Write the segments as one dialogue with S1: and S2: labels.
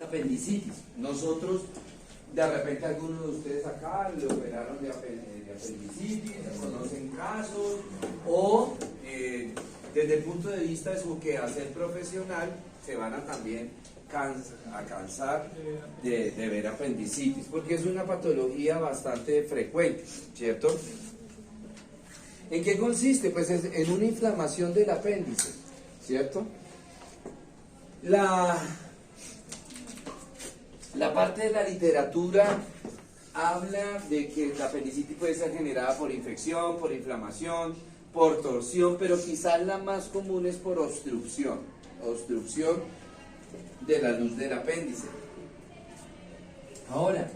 S1: apendicitis. Nosotros, de repente algunos de ustedes acá le operaron de apendicitis, conocen casos, o desde el punto de vista de su quehacer profesional, se van a también a cansar de ver apendicitis, porque es una patología bastante frecuente, ¿cierto? ¿En qué consiste? Pues es en una inflamación del apéndice, ¿cierto? La parte de la literatura habla de que la apendicitis puede ser generada por infección, por inflamación, por torsión, pero quizás la más común es por obstrucción de la luz del apéndice. Ahora,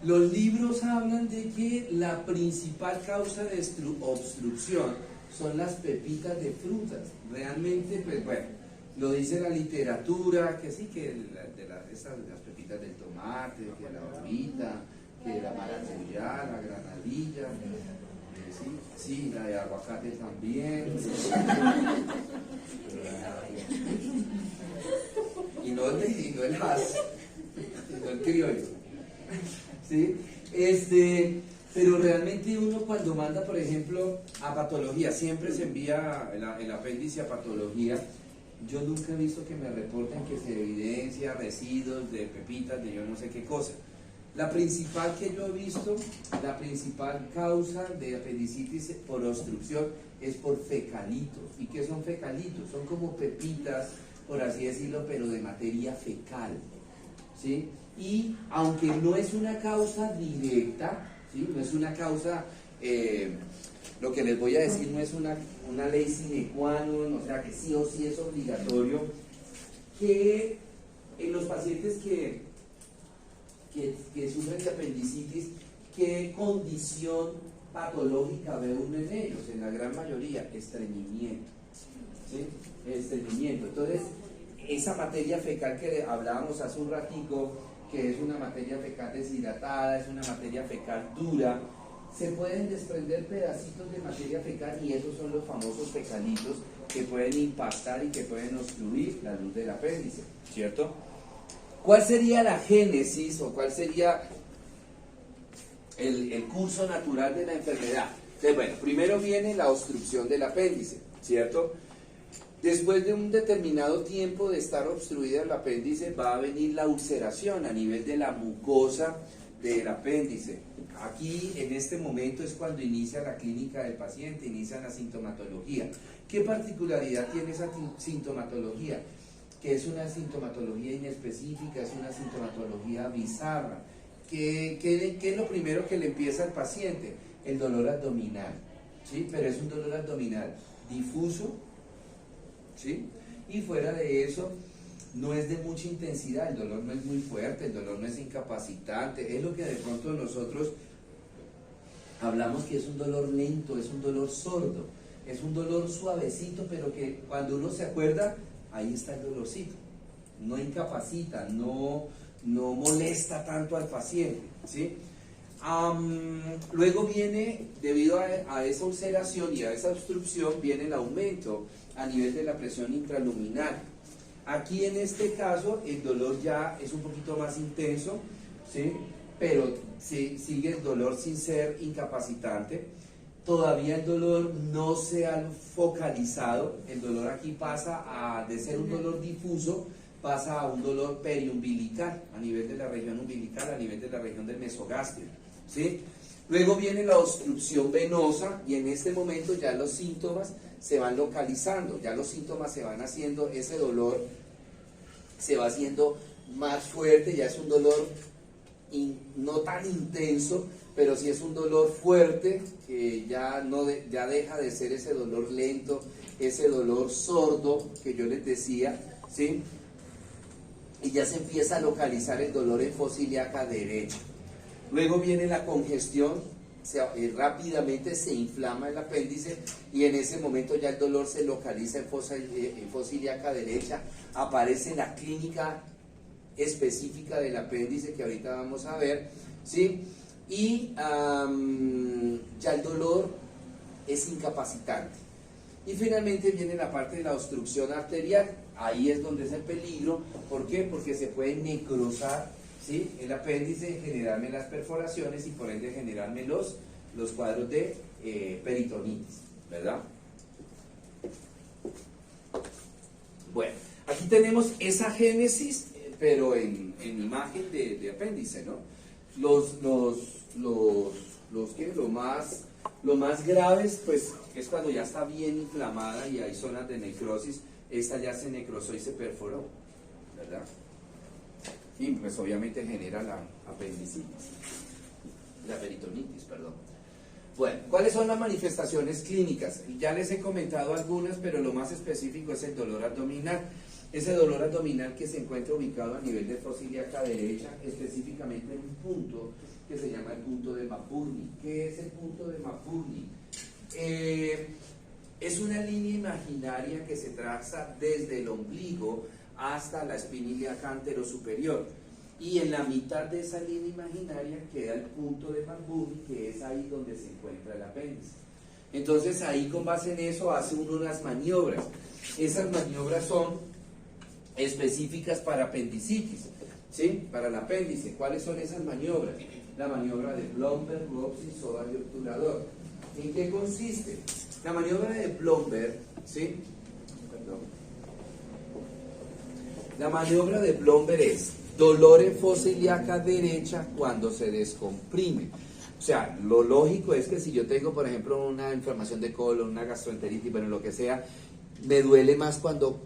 S1: los libros hablan de que la principal causa de obstrucción son las pepitas de frutas. Realmente, pues bueno, lo dice la literatura, que sí, que las pepitas del tomate, que la urbita, que la maracuyá, la granadilla, sí, la de aguacate también. Y no el as, sino el criollo. ¿Sí? Pero realmente uno cuando manda, por ejemplo, a patología, siempre se envía el apéndice a patología. Yo nunca he visto que me reporten que se evidencia residuos de pepitas, de yo no sé qué cosa. La principal que yo he visto, la principal causa de apendicitis por obstrucción es por fecalitos. ¿Y qué son fecalitos? Son como pepitas, por así decirlo, pero de materia fecal, ¿sí? Y aunque no es una causa directa, ¿sí? No es una causa, lo que les voy a decir no es una ley sine qua non, o sea que sí o sí es obligatorio que en los pacientes que sufren de apendicitis, ¿qué condición patológica ve uno en ellos? En la gran mayoría, estreñimiento, ¿sí? Estreñimiento. Entonces, esa materia fecal que hablábamos hace un ratico, que es una materia fecal deshidratada, es una materia fecal dura, se pueden desprender pedacitos de materia fecal y esos son los famosos fecalitos que pueden impactar y que pueden obstruir la luz del apéndice, ¿cierto? ¿Cuál sería la génesis o cuál sería el curso natural de la enfermedad? Entonces, bueno, primero viene la obstrucción del apéndice, ¿cierto? Después de un determinado tiempo de estar obstruida el apéndice, va a venir la ulceración a nivel de la mucosa del apéndice. Aquí, en este momento, es cuando inicia la clínica del paciente, inicia la sintomatología. ¿Qué particularidad tiene esa sintomatología? Que es una sintomatología inespecífica, es una sintomatología bizarra. ¿Qué es lo primero que le empieza al paciente? El dolor abdominal, ¿sí? Pero es un dolor abdominal difuso, ¿sí? Y fuera de eso, no es de mucha intensidad, el dolor no es muy fuerte, el dolor no es incapacitante, es lo que de pronto nosotros hablamos que es un dolor lento, es un dolor sordo, es un dolor suavecito, pero que cuando uno se acuerda, ahí está el dolorcito, no incapacita, no molesta tanto al paciente, ¿sí? Luego viene, debido a esa ulceración y a esa obstrucción, viene el aumento a nivel de la presión intraluminal. Aquí en este caso el dolor ya es un poquito más intenso, ¿sí? Pero sigue el dolor sin ser incapacitante. Todavía el dolor no se ha focalizado, el dolor aquí pasa de ser un dolor difuso, pasa a un dolor periumbilical, a nivel de la región umbilical, a nivel de la región del mesogástrico, ¿sí? Luego viene la obstrucción venosa y en este momento ya los síntomas se van localizando, ya los síntomas se van haciendo, ese dolor se va haciendo más fuerte, ya es un dolor no tan intenso, pero sí es un dolor fuerte, que ya deja de ser ese dolor lento, ese dolor sordo que yo les decía, ¿sí? Y ya se empieza a localizar el dolor en fosa ilíaca derecha. Luego viene la congestión, rápidamente se inflama el apéndice y en ese momento ya el dolor se localiza en fosa ilíaca derecha, aparece la clínica específica del apéndice que ahorita vamos a ver, ¿sí? Y ya el dolor es incapacitante. Y finalmente viene la parte de la obstrucción arterial. ahí es donde es el peligro. ¿Por qué? Porque se puede necrosar, ¿sí?, el apéndice, generarme las perforaciones y por ende generarme los cuadros de peritonitis, ¿verdad? Bueno, aquí tenemos esa génesis, pero en imagen de apéndice, ¿no? Lo más graves, pues, es cuando ya está bien inflamada y hay zonas de necrosis. Esta ya se necrosó y se perforó, ¿verdad? Y pues obviamente genera la apendicitis, la peritonitis, perdón. Bueno, ¿cuáles son las manifestaciones clínicas? Ya les he comentado algunas, pero lo más específico es el dolor abdominal. Ese dolor abdominal que se encuentra ubicado a nivel de fosa ilíaca derecha, específicamente en un punto que se llama el punto de McBurney. ¿Qué es el punto de McBurney? Es una línea imaginaria que se traza desde el ombligo hasta la espina ilíaca anterosuperior. Y en la mitad de esa línea imaginaria queda el punto de McBurney, que es ahí donde se encuentra el apéndice. Entonces ahí, con base en eso, hace uno unas maniobras. Esas maniobras son específicas para apendicitis, ¿sí?, para el apéndice. ¿Cuáles son esas maniobras? La maniobra de Blomberg, Robson, Soda y obturador. ¿En qué consiste? La maniobra de Blomberg, ¿sí? Perdón. La maniobra de Blomberg es dolor en fosa ilíaca derecha cuando se descomprime. O sea, lo lógico es que si yo tengo, por ejemplo, una inflamación de colon, una gastroenteritis, bueno, lo que sea, me duele más cuando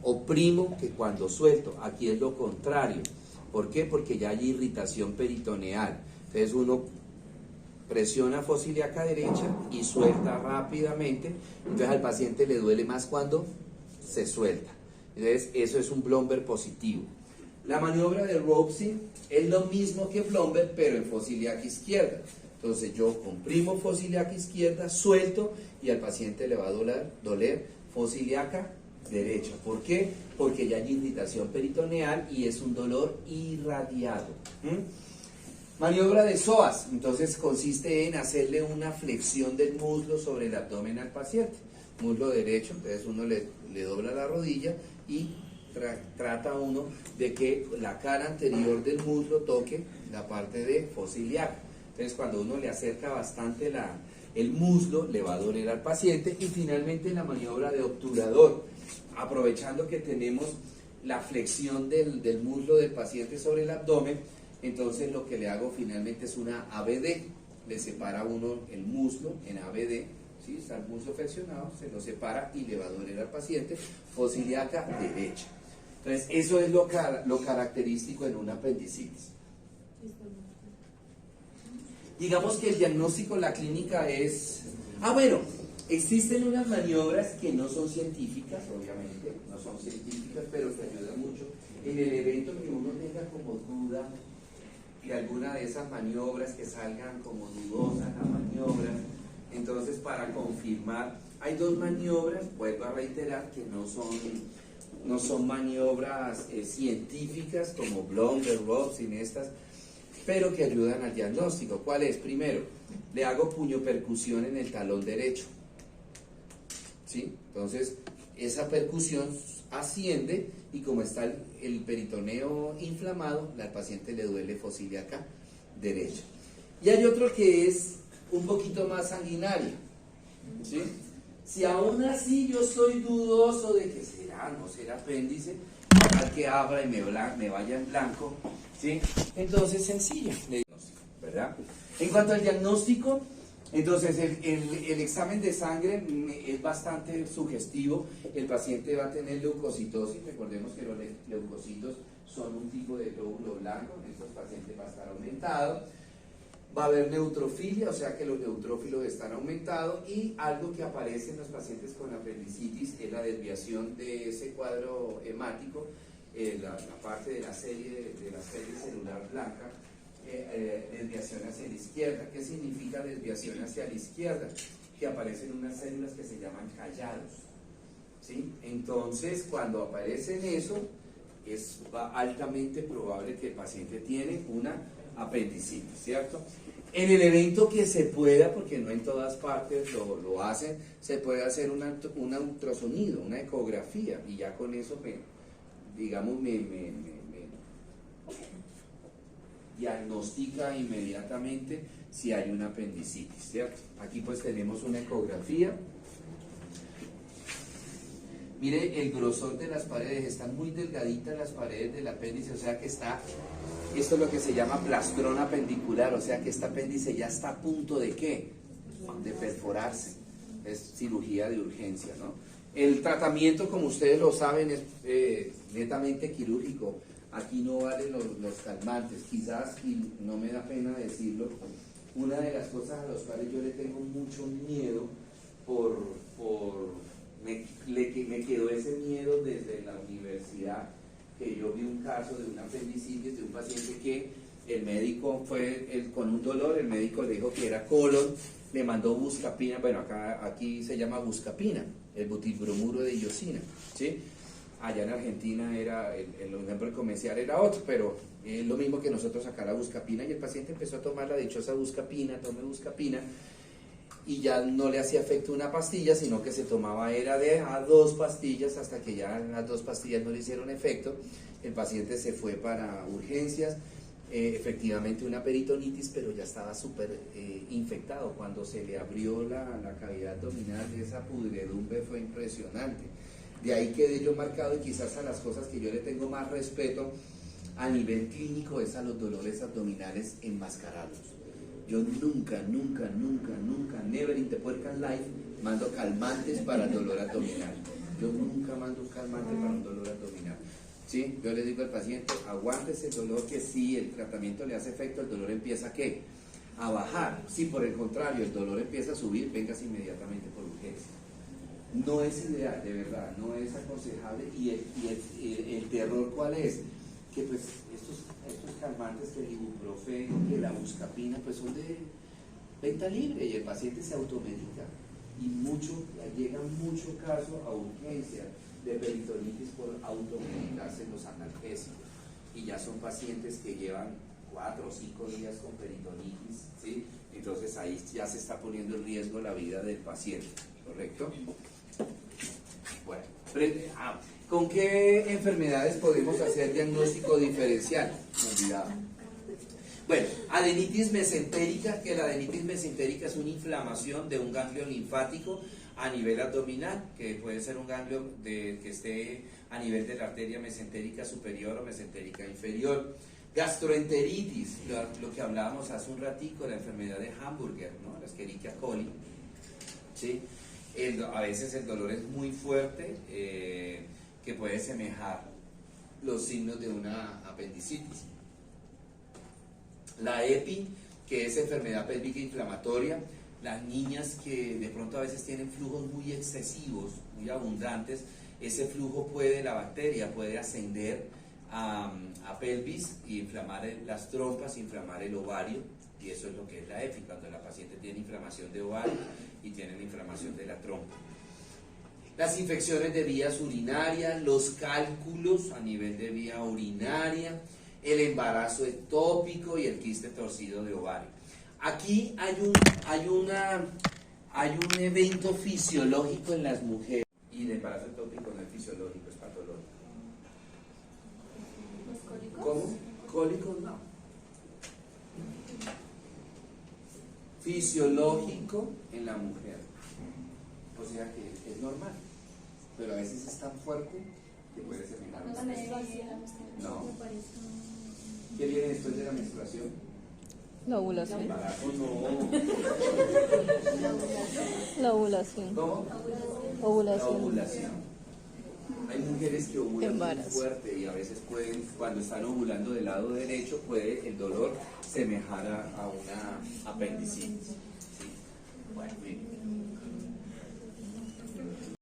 S1: oprimo que cuando suelto. Aquí es lo contrario. ¿Por qué? Porque ya hay irritación peritoneal. Entonces uno presiona fosa ilíaca derecha y suelta rápidamente. Entonces al paciente le duele más cuando se suelta. Entonces eso es un Blomberg positivo. La maniobra de Robson es lo mismo que Blomberg, pero en fosa ilíaca izquierda. Entonces yo comprimo fosa ilíaca izquierda, suelto y al paciente le va a doler fosa ilíaca derecha. ¿Por qué? Porque ya hay irritación peritoneal y es un dolor irradiado. Maniobra de psoas, entonces consiste en hacerle una flexión del muslo sobre el abdomen al paciente. Muslo derecho, entonces uno le dobla la rodilla y trata uno de que la cara anterior del muslo toque la parte de fosa ilíaca. Entonces cuando uno le acerca bastante el muslo, le va a doler al paciente. Y finalmente la maniobra de obturador, aprovechando que tenemos la flexión del muslo del paciente sobre el abdomen, entonces lo que le hago finalmente es una ABD. Le separa uno el muslo en ABD, ¿sí? Está el muslo flexionado, se lo separa y le va a doler al paciente fosa ilíaca derecha. Entonces eso es lo característico en una apendicitis. Digamos que el diagnóstico, la clínica es... bueno, existen unas maniobras que no son científicas, obviamente, no son científicas, pero te ayudan mucho. En el evento que uno tenga como duda de alguna de esas maniobras, que salgan como dudosas las maniobras, entonces para confirmar, hay dos maniobras, vuelvo a reiterar, que no son maniobras científicas como Blomberg, Robson, estas, pero que ayudan al diagnóstico. ¿Cuál es? Primero, le hago puño-percusión en el talón derecho, ¿sí? Entonces, esa percusión asciende y como está el peritoneo inflamado, al paciente le duele fosa ilíaca derecha. Y hay otro que es un poquito más sanguinaria, ¿sí? Si aún así yo soy dudoso de que será, no será apéndice, al que abra y me vaya en blanco, ¿sí? Entonces sencillo, ¿verdad? En cuanto al diagnóstico, entonces el examen de sangre es bastante sugestivo. El paciente va a tener leucocitosis. Recordemos que los leucocitos son un tipo de glóbulo blanco. En estos pacientes va a estar aumentado. Va a haber neutrofilia, o sea que los neutrófilos están aumentados, y algo que aparece en los pacientes con apendicitis es la desviación de ese cuadro hemático, la parte de la serie celular blanca, desviación hacia la izquierda. ¿Qué significa desviación hacia la izquierda? Que aparecen unas células que se llaman callados, ¿sí? Entonces, cuando aparecen eso, es altamente probable que el paciente tiene una apendicitis, ¿cierto? En el evento que se pueda, porque no en todas partes lo hacen, se puede hacer un ultrasonido, una ecografía, y ya con eso me diagnostica inmediatamente si hay una apendicitis, ¿cierto? Aquí pues tenemos una ecografía. Mire el grosor de las paredes, están muy delgaditas las paredes del apéndice, o sea que esto es lo que se llama plastrón apendicular, o sea que este apéndice ya está a punto de ¿qué? De perforarse. Es cirugía de urgencia, ¿no? El tratamiento, como ustedes lo saben, es netamente quirúrgico. Aquí no valen los calmantes, quizás, y no me da pena decirlo, una de las cosas a las cuales yo le tengo mucho miedo me quedó ese miedo desde la universidad, que yo vi un caso de una apendicitis de un paciente que el médico con un dolor, el médico le dijo que era colon, le mandó buscapina, bueno, aquí se llama buscapina, el butilbromuro de iosina, ¿sí? Allá en Argentina el nombre comercial era otro, pero es lo mismo que nosotros acá la buscapina, y el paciente empezó a tomar la dichosa buscapina, y ya no le hacía efecto una pastilla, sino que se tomaba a 2 pastillas, hasta que ya las 2 pastillas no le hicieron efecto, el paciente se fue para urgencias, efectivamente una peritonitis, pero ya estaba súper infectado. Cuando se le abrió la cavidad abdominal, esa pudredumbre fue impresionante. De ahí quedé yo marcado, y quizás a las cosas que yo le tengo más respeto a nivel clínico es a los dolores abdominales enmascarados. Yo nunca, never in the podcast life, mando calmantes para el dolor abdominal. Yo nunca mando un calmante para un dolor abdominal. ¿Sí? Yo le digo al paciente, aguántese el dolor, que si el tratamiento le hace efecto, el dolor empieza ¿a qué? A bajar. Si por el contrario el dolor empieza a subir, vengas inmediatamente por urgencia. No es ideal, de verdad, no es aconsejable. Y el terror, ¿cuál es? Que pues estos calmantes, que el ibuprofeno, que la buscapina, pues son de venta libre, y el paciente se automedica, y llega mucho caso a urgencia de peritonitis por automedicarse los analgésicos, y ya son pacientes que llevan 4 o 5 días con peritonitis, ¿sí? Entonces ahí ya se está poniendo en riesgo la vida del paciente, ¿correcto? Bueno, ¿con qué enfermedades podemos hacer diagnóstico diferencial? Me olvidaba. Bueno, adenitis mesentérica, que la adenitis mesentérica es una inflamación de un ganglio linfático a nivel abdominal, que puede ser un ganglio que esté a nivel de la arteria mesentérica superior o mesentérica inferior. Gastroenteritis, lo que hablábamos hace un ratico, la enfermedad de Hamburger, ¿no? La Escherichia coli, ¿sí? A veces el dolor es muy fuerte, que puede semejar los signos de una apendicitis. La EPI, que es enfermedad pélvica inflamatoria, las niñas que de pronto a veces tienen flujos muy excesivos, muy abundantes, ese flujo la bacteria puede ascender a pelvis y inflamar las trompas, inflamar el ovario, y eso es lo que es la EPI, cuando la paciente tiene inflamación de ovario y tiene la inflamación de la trompa. Las infecciones de vías urinarias, los cálculos a nivel de vía urinaria, el embarazo ectópico y el quiste torcido de ovario. Aquí hay un evento fisiológico en las mujeres, y el embarazo ectópico no es fisiológico, es patológico.
S2: ¿Los cólicos?
S1: ¿Cómo? Cólicos no. Fisiológico en la mujer, o sea que es normal, pero a veces es tan fuerte que puede semejar. No. ¿Qué viene después de la menstruación?
S3: La ovulación.
S1: Embarazo no.
S3: La ovulación.
S1: ¿Cómo? La
S3: Ovulación.
S1: ovulación. Hay mujeres que ovulan muy
S3: Embarazo.
S1: fuerte, y a veces cuando están ovulando del lado derecho, puede el dolor semejar a una apendicitis. ¿Sí? Bueno, bien.